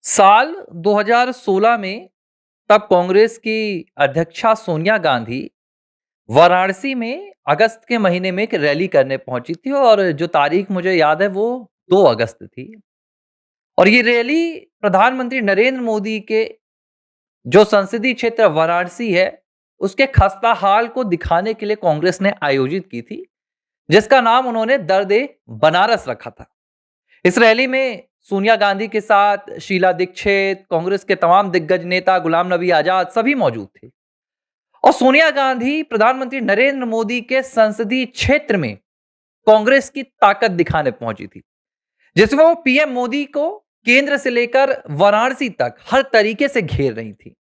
साल 2016 में तब कांग्रेस की अध्यक्षा सोनिया गांधी वाराणसी में अगस्त के महीने में एक रैली करने पहुंची थी और जो तारीख मुझे याद है वो 2 अगस्त थी। और ये रैली प्रधानमंत्री नरेंद्र मोदी के जो संसदीय क्षेत्र वाराणसी है, उसके खस्ता हाल को दिखाने के लिए कांग्रेस ने आयोजित की थी, जिसका नाम उन्होंने दर्द बनारस रखा था। इस रैली में सोनिया गांधी के साथ शीला दीक्षित, कांग्रेस के तमाम दिग्गज नेता, गुलाम नबी आजाद सभी मौजूद थे। और सोनिया गांधी प्रधानमंत्री नरेंद्र मोदी के संसदीय क्षेत्र में कांग्रेस की ताकत दिखाने पहुंची थी, जिसमें वो पीएम मोदी को केंद्र से लेकर वाराणसी तक हर तरीके से घेर रही थी।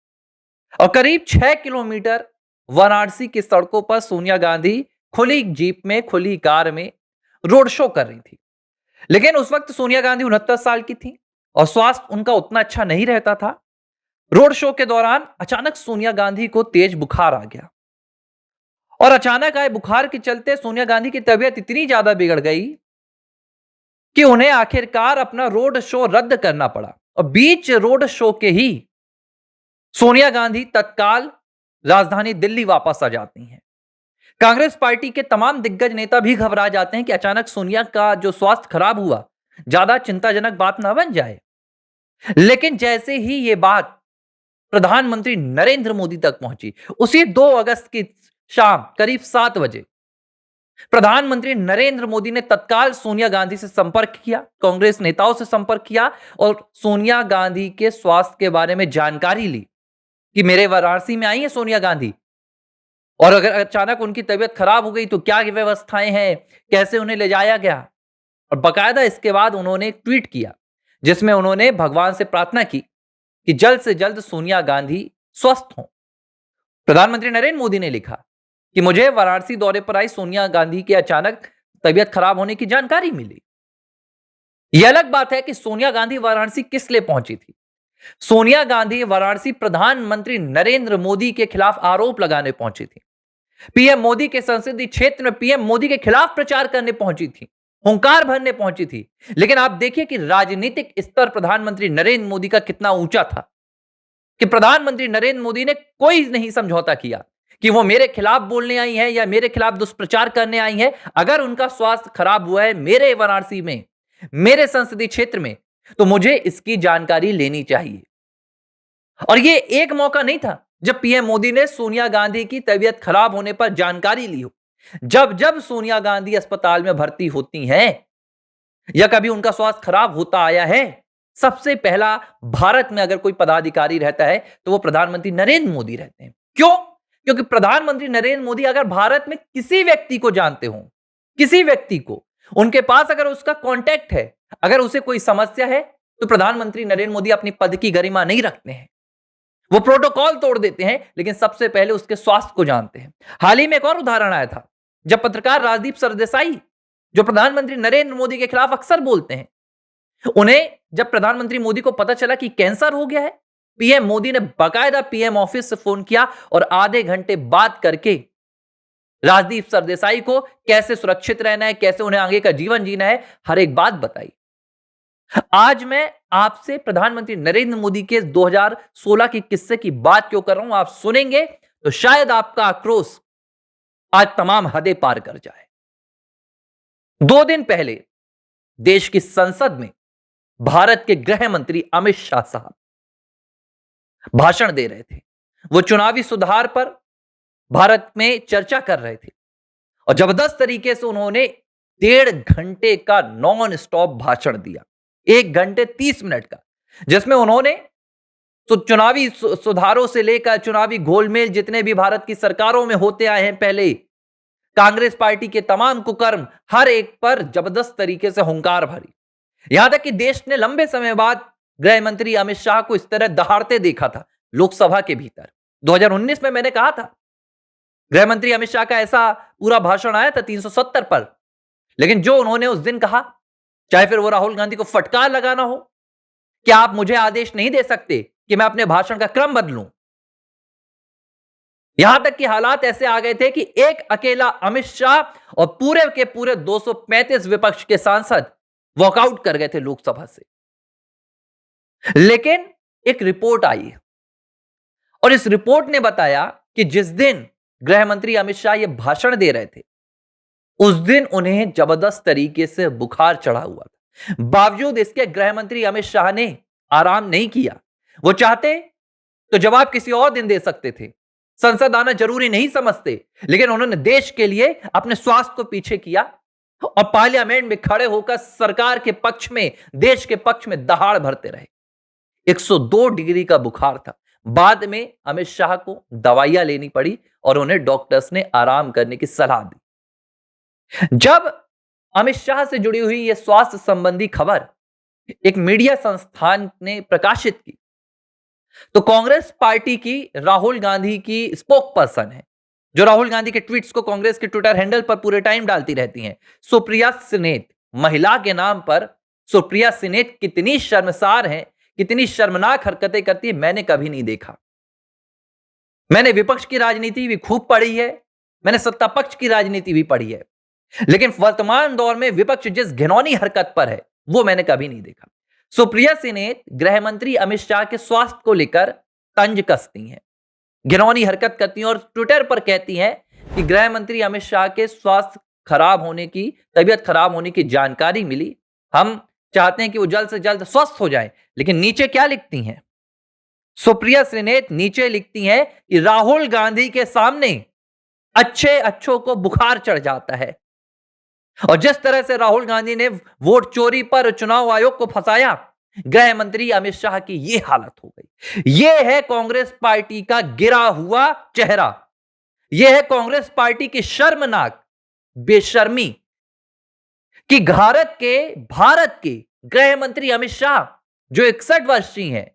और करीब 6 किलोमीटर वाराणसी की सड़कों पर सोनिया गांधी खुली जीप में, खुली कार में रोड शो कर रही थी। लेकिन उस वक्त सोनिया गांधी 69 साल की थी और स्वास्थ्य उनका उतना अच्छा नहीं रहता था। रोड शो के दौरान अचानक सोनिया गांधी को तेज बुखार आ गया और अचानक आए बुखार के चलते सोनिया गांधी की तबीयत इतनी ज्यादा बिगड़ गई कि उन्हें आखिरकार अपना रोड शो रद्द करना पड़ा। और बीच रोड शो के ही सोनिया गांधी तत्काल राजधानी दिल्ली वापस आ जाती हैं। कांग्रेस पार्टी के तमाम दिग्गज नेता भी घबरा जाते हैं कि अचानक सोनिया का जो स्वास्थ्य खराब हुआ, ज्यादा चिंताजनक बात ना बन जाए। लेकिन जैसे ही ये बात प्रधानमंत्री नरेंद्र मोदी तक पहुंची, उसी 2 अगस्त की शाम करीब 7 बजे प्रधानमंत्री नरेंद्र मोदी ने तत्काल सोनिया गांधी से संपर्क किया, कांग्रेस नेताओं से संपर्क किया और सोनिया गांधी के स्वास्थ्य के बारे में जानकारी ली कि मेरे वाराणसी में आई है सोनिया गांधी और अगर अचानक उनकी तबीयत खराब हो गई तो क्या व्यवस्थाएं हैं, कैसे उन्हें ले जाया गया। और बकायदा इसके बाद उन्होंने एक ट्वीट किया, जिसमें उन्होंने भगवान से प्रार्थना की कि जल्द से जल्द सोनिया गांधी स्वस्थ हों। प्रधानमंत्री नरेंद्र मोदी ने लिखा कि मुझे वाराणसी दौरे पर आई सोनिया गांधी की अचानक तबीयत खराब होने की जानकारी मिली। यह अलग बात है कि सोनिया गांधी वाराणसी किस लिए पहुंची थी। सोनिया गांधी वाराणसी प्रधानमंत्री नरेंद्र मोदी के खिलाफ आरोप लगाने पहुंची थी। पीएम मोदी के संसदीय क्षेत्र में पीएम मोदी के खिलाफ प्रचार करने पहुंची थी, हुंकार भरने पहुंची थी। लेकिन आप देखिए कि राजनीतिक स्तर प्रधानमंत्री नरेंद्र मोदी का कितना ऊंचा था कि प्रधानमंत्री नरेंद्र मोदी ने कोई नहीं समझौता किया कि वो मेरे खिलाफ बोलने आई है या मेरे खिलाफ दुष्प्रचार करने आई है। अगर उनका स्वास्थ्य खराब हुआ है मेरे वाराणसी में, मेरे संसदीय क्षेत्र में, तो मुझे इसकी जानकारी लेनी चाहिए। और ये एक मौका नहीं था जब पीएम मोदी ने सोनिया गांधी की तबीयत खराब होने पर जानकारी ली हो। जब जब सोनिया गांधी अस्पताल में भर्ती होती हैं या कभी उनका स्वास्थ्य खराब होता आया है, सबसे पहला भारत में अगर कोई पदाधिकारी रहता है तो वो प्रधानमंत्री नरेंद्र मोदी रहते हैं। क्यों? क्योंकि प्रधानमंत्री नरेंद्र मोदी अगर भारत में किसी व्यक्ति को जानते हो, किसी व्यक्ति को, उनके पास अगर उसका कांटेक्ट है, अगर उसे कोई समस्या है, तो प्रधानमंत्री नरेंद्र मोदी अपनी पद की गरिमा नहीं रखते हैं। वो प्रोटोकॉल तोड़ देते हैं, लेकिन सबसे पहले उसके स्वास्थ्य को जानते हैं। हाल ही में एक और उदाहरण आया था, जब पत्रकार राजदीप सरदेसाई, जो प्रधानमंत्री नरेंद्र मोदी के खिलाफ अक्सर बोलते हैं, उन्हें जब प्रधानमंत्री मोदी को पता चला कि कैंसर हो गया है, पीएम मोदी ने बाकायदा पीएम ऑफिस से फोन किया और आधे घंटे बात करके राजदीप सरदेसाई को कैसे सुरक्षित रहना है, कैसे उन्हें आगे का जीवन जीना है, हर एक बात बताई। आज मैं आपसे प्रधानमंत्री नरेंद्र मोदी के 2016 के किस्से की बात क्यों कर रहा हूं, आप सुनेंगे तो शायद आपका आक्रोश आज तमाम हदें पार कर जाए। 2 दिन पहले देश की संसद में भारत के गृह मंत्री अमित शाह साहब भाषण दे रहे थे। वो चुनावी सुधार पर भारत में चर्चा कर रहे थे और जबरदस्त तरीके से उन्होंने 1.5 घंटे का नॉन स्टॉप भाषण दिया, 1 घंटे 30 मिनट का, जिसमें उन्होंने चुनावी सुधारों से लेकर चुनावी घोलमेल जितने भी भारत की सरकारों में होते आए हैं पहले, कांग्रेस पार्टी के तमाम कुकर्म, हर एक पर जबरदस्त तरीके से हुंकार भरी। यहां तक कि देश ने लंबे समय बाद गृह मंत्री अमित शाह को इस तरह दहाड़ते देखा था लोकसभा के भीतर। 2019 में मैंने कहा था गृह मंत्री अमित शाह का ऐसा पूरा भाषण आया था 370 पर, लेकिन जो उन्होंने उस दिन कहा, चाहे फिर वो राहुल गांधी को फटकार लगाना हो, क्या आप मुझे आदेश नहीं दे सकते कि मैं अपने भाषण का क्रम बदलूं। यहां तक कि हालात ऐसे आ गए थे कि एक अकेला अमित शाह और पूरे के पूरे 235 विपक्ष के सांसद वॉकआउट कर गए थे लोकसभा से। लेकिन एक रिपोर्ट आई और इस रिपोर्ट ने बताया कि जिस दिन गृह मंत्री अमित शाह ये भाषण दे रहे थे, उस दिन उन्हें जबरदस्त तरीके से बुखार चढ़ा हुआ था। बावजूद इसके गृह मंत्री अमित शाह ने आराम नहीं किया। वो चाहते तो जवाब किसी और दिन दे सकते थे, संसद आना जरूरी नहीं समझते, लेकिन उन्होंने देश के लिए अपने स्वास्थ्य को पीछे किया और पार्लियामेंट में खड़े होकर सरकार के पक्ष में, देश के पक्ष में दहाड़ भरते रहे। 102 डिग्री का बुखार था। बाद में अमित शाह को दवाइयां लेनी पड़ी और उन्हें डॉक्टर्स ने आराम करने की सलाह दी। जब अमित शाह से जुड़ी हुई यह स्वास्थ्य संबंधी खबर एक मीडिया संस्थान ने प्रकाशित की, तो कांग्रेस पार्टी की राहुल गांधी की स्पोक पर्सन है, जो राहुल गांधी के ट्वीट्स को कांग्रेस के ट्विटर हैंडल पर पूरे टाइम डालती रहती हैं, सुप्रिया सिनेत। महिला के नाम पर सुप्रिया सिनेत कितनी शर्मसार है, कितनी शर्मनाक हरकतें करती है, मैंने कभी नहीं देखा। मैंने विपक्ष की राजनीति भी खूब पढ़ी है, मैंने सत्ता पक्ष की राजनीति भी पढ़ी है, लेकिन वर्तमान दौर में विपक्ष जिस घिनौनी हरकत पर है, वो मैंने कभी नहीं देखा। सुप्रिया सिनेत गृह मंत्री अमित शाह के स्वास्थ्य को लेकर तंज कसती हैं, घिनौनी हरकत करती हैं और ट्विटर पर कहती हैं कि गृह मंत्री अमित शाह के स्वास्थ्य खराब होने की, तबीयत खराब होने की जानकारी मिली, हम चाहते हैं कि वो जल्द से जल्द स्वस्थ हो जाएं। लेकिन नीचे क्या लिखती हैं सुप्रिया सिनेत? नीचे लिखती हैं कि राहुल गांधी के सामने अच्छे अच्छों को बुखार चढ़ जाता है। और जिस तरह से राहुल गांधी ने वोट चोरी पर चुनाव आयोग को फंसाया, गृह मंत्री अमित शाह की यह हालत हो गई। यह है कांग्रेस पार्टी का गिरा हुआ चेहरा, यह है कांग्रेस पार्टी की शर्मनाक बेशर्मी कि भारत के गृह मंत्री अमित शाह, जो 61 वर्षीय हैं,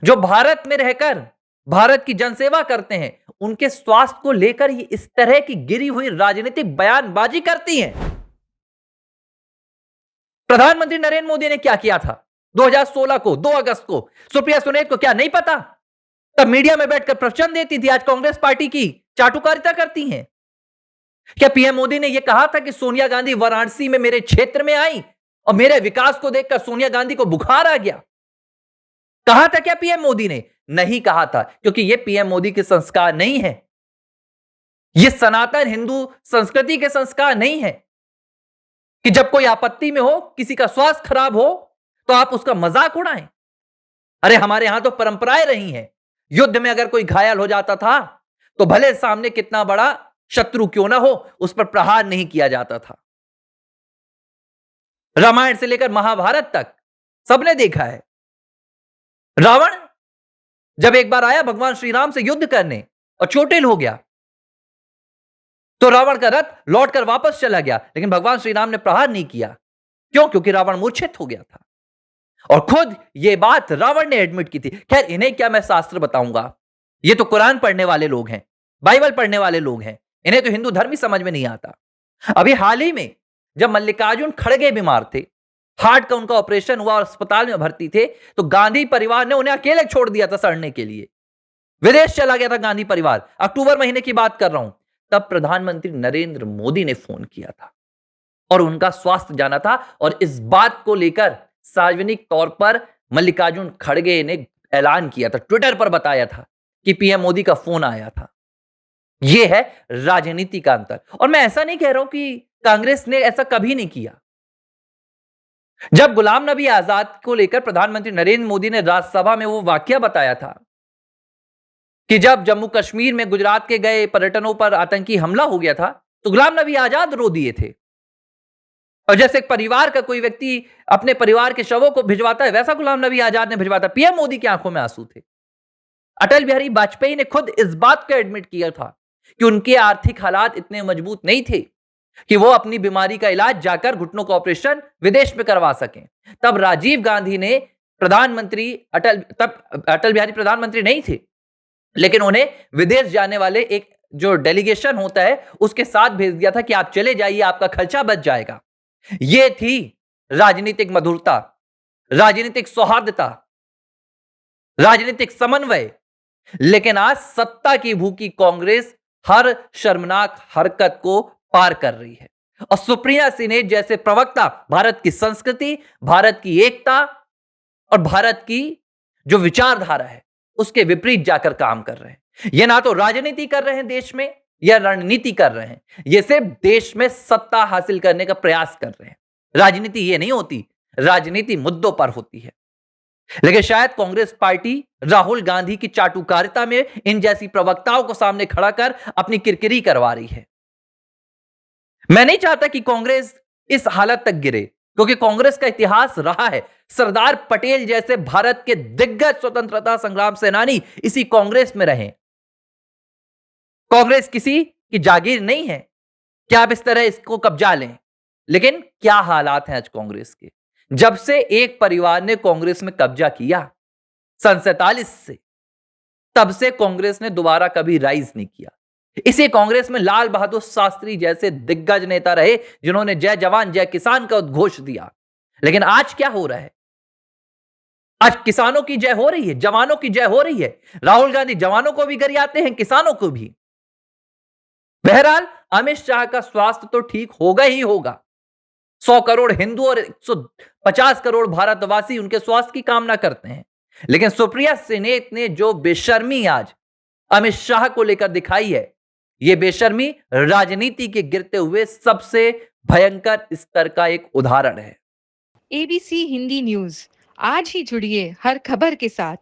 जो भारत में रहकर भारत की जनसेवा करते हैं, उनके स्वास्थ्य को लेकर ये इस तरह की गिरी हुई राजनीतिक बयानबाजी करती हैं। प्रधानमंत्री नरेंद्र मोदी ने क्या किया था 2016 को, 2 अगस्त को? सुप्रिया सिनेत को क्या नहीं पता? तब मीडिया में बैठकर प्रवचन देती थी, आज कांग्रेस पार्टी की चाटुकारिता करती हैं। क्या पीएम मोदी ने यह कहा था कि सोनिया गांधी वाराणसी में मेरे क्षेत्र में आई और मेरे विकास को देखकर सोनिया गांधी को बुखार आ गया? कहा था क्या पीएम मोदी ने? नहीं कहा था, क्योंकि यह पीएम मोदी के संस्कार नहीं है, यह सनातन हिंदू संस्कृति के संस्कार नहीं है कि जब कोई आपत्ति में हो, किसी का स्वास्थ्य खराब हो, तो आप उसका मजाक उड़ाएं। अरे हमारे यहां तो परंपराएं रही हैं, युद्ध में अगर कोई घायल हो जाता था तो भले सामने कितना बड़ा शत्रु क्यों ना हो, उस पर प्रहार नहीं किया जाता था। रामायण से लेकर महाभारत तक सबने देखा है। रावण जब एक बार आया भगवान श्री राम से युद्ध करने और चोटिल हो गया, तो रावण का रथ लौटकर वापस चला गया, लेकिन भगवान श्री राम ने प्रहार नहीं किया। क्यों? क्योंकि रावण मूर्छित हो गया था। और खुद यह बात रावण ने एडमिट की थी। खैर, इन्हें क्या मैं शास्त्र बताऊंगा, ये तो कुरान पढ़ने वाले लोग हैं, बाइबल पढ़ने वाले लोग हैं, इन्हें तो हिंदू धर्म ही समझ में नहीं आता। अभी हाल ही में जब मल्लिकार्जुन खड़गे बीमार थे, हार्ट का उनका ऑपरेशन हुआ और अस्पताल में भर्ती थे, तो गांधी परिवार ने उन्हें अकेले छोड़ दिया था सड़ने के लिए। विदेश चला गया था गांधी परिवार। अक्टूबर महीने की बात कर रहा हूं। तब प्रधानमंत्री नरेंद्र मोदी ने फोन किया था और उनका स्वास्थ्य जाना था, और इस बात को लेकर सार्वजनिक तौर पर मल्लिकार्जुन खड़गे ने ऐलान किया था, ट्विटर पर बताया था कि पीएम मोदी का फोन आया था। यह है राजनीति का अंतर। और मैं ऐसा नहीं कह रहा हूं कि कांग्रेस ने ऐसा कभी नहीं किया। जब गुलाम नबी आजाद को लेकर प्रधानमंत्री नरेंद्र मोदी ने राज्यसभा में वो वाकया बताया था कि जब जम्मू कश्मीर में गुजरात के गए पर्यटकों पर आतंकी हमला हो गया था, तो गुलाम नबी आजाद रो दिए थे। और जैसे एक परिवार का कोई व्यक्ति अपने परिवार के शवों को भिजवाता है, वैसा गुलाम नबी आजाद ने भिजवाता। पीएम मोदी की आंखों में आंसू थे। अटल बिहारी वाजपेयी ने खुद इस बात को एडमिट किया था कि उनके आर्थिक हालात इतने मजबूत नहीं थे कि वो अपनी बीमारी का इलाज जाकर घुटनों का ऑपरेशन विदेश में करवा सकें। तब राजीव गांधी ने अटल बिहारी प्रधानमंत्री नहीं थे, लेकिन उन्हें विदेश जाने वाले एक जो डेलीगेशन होता है उसके साथ भेज दिया था कि आप चले जाइए, आपका खर्चा बच जाएगा। यह थी राजनीतिक मधुरता, राजनीतिक सौहार्दता, राजनीतिक समन्वय। लेकिन आज सत्ता की भूखी कांग्रेस हर शर्मनाक हरकत को पार कर रही है। और सुप्रिया सिनेत जैसे प्रवक्ता भारत की संस्कृति, भारत की एकता और भारत की जो विचारधारा है, उसके विपरीत जाकर काम कर रहे हैं। ये ना तो राजनीति कर रहे हैं देश में या रणनीति कर रहे हैं, ये सिर्फ देश में सत्ता हासिल करने का प्रयास कर रहे हैं। राजनीति ये नहीं होती, राजनीति मुद्दों पर होती है। लेकिन शायद कांग्रेस पार्टी राहुल गांधी की चाटुकारिता में इन जैसी प्रवक्ताओं को सामने खड़ा कर अपनी किरकिरी करवा रही है। मैं नहीं चाहता कि कांग्रेस इस हालत तक गिरे, क्योंकि कांग्रेस का इतिहास रहा है। सरदार पटेल जैसे भारत के दिग्गज स्वतंत्रता संग्राम सेनानी इसी कांग्रेस में रहे। कांग्रेस किसी की जागीर नहीं है कि आप इस तरह इसको कब्जा लें। लेकिन क्या हालात हैं आज कांग्रेस के। जब से एक परिवार ने कांग्रेस में कब्जा किया सन 47 से, तब से कांग्रेस ने दोबारा कभी राइज नहीं किया। इसी कांग्रेस में लाल बहादुर शास्त्री जैसे दिग्गज नेता रहे, जिन्होंने जय जवान जय किसान का उद्घोष दिया। लेकिन आज क्या हो रहा है? आज किसानों की जय हो रही है, जवानों की जय हो रही है। राहुल गांधी जवानों को भी गरियाते हैं, किसानों को भी। बहरहाल अमित शाह का स्वास्थ्य तो ठीक होगा ही होगा। 100 करोड़ हिंदू और 150 करोड़ भारतवासी उनके स्वास्थ्य की कामना करते हैं। लेकिन सुप्रिया सेनेट ने जो बेशर्मी आज अमित शाह को लेकर दिखाई है, यह बेशर्मी राजनीति के गिरते हुए सबसे भयंकर स्तर का एक उदाहरण है। एबीसी हिंदी न्यूज, आज ही जुड़िए हर खबर के साथ।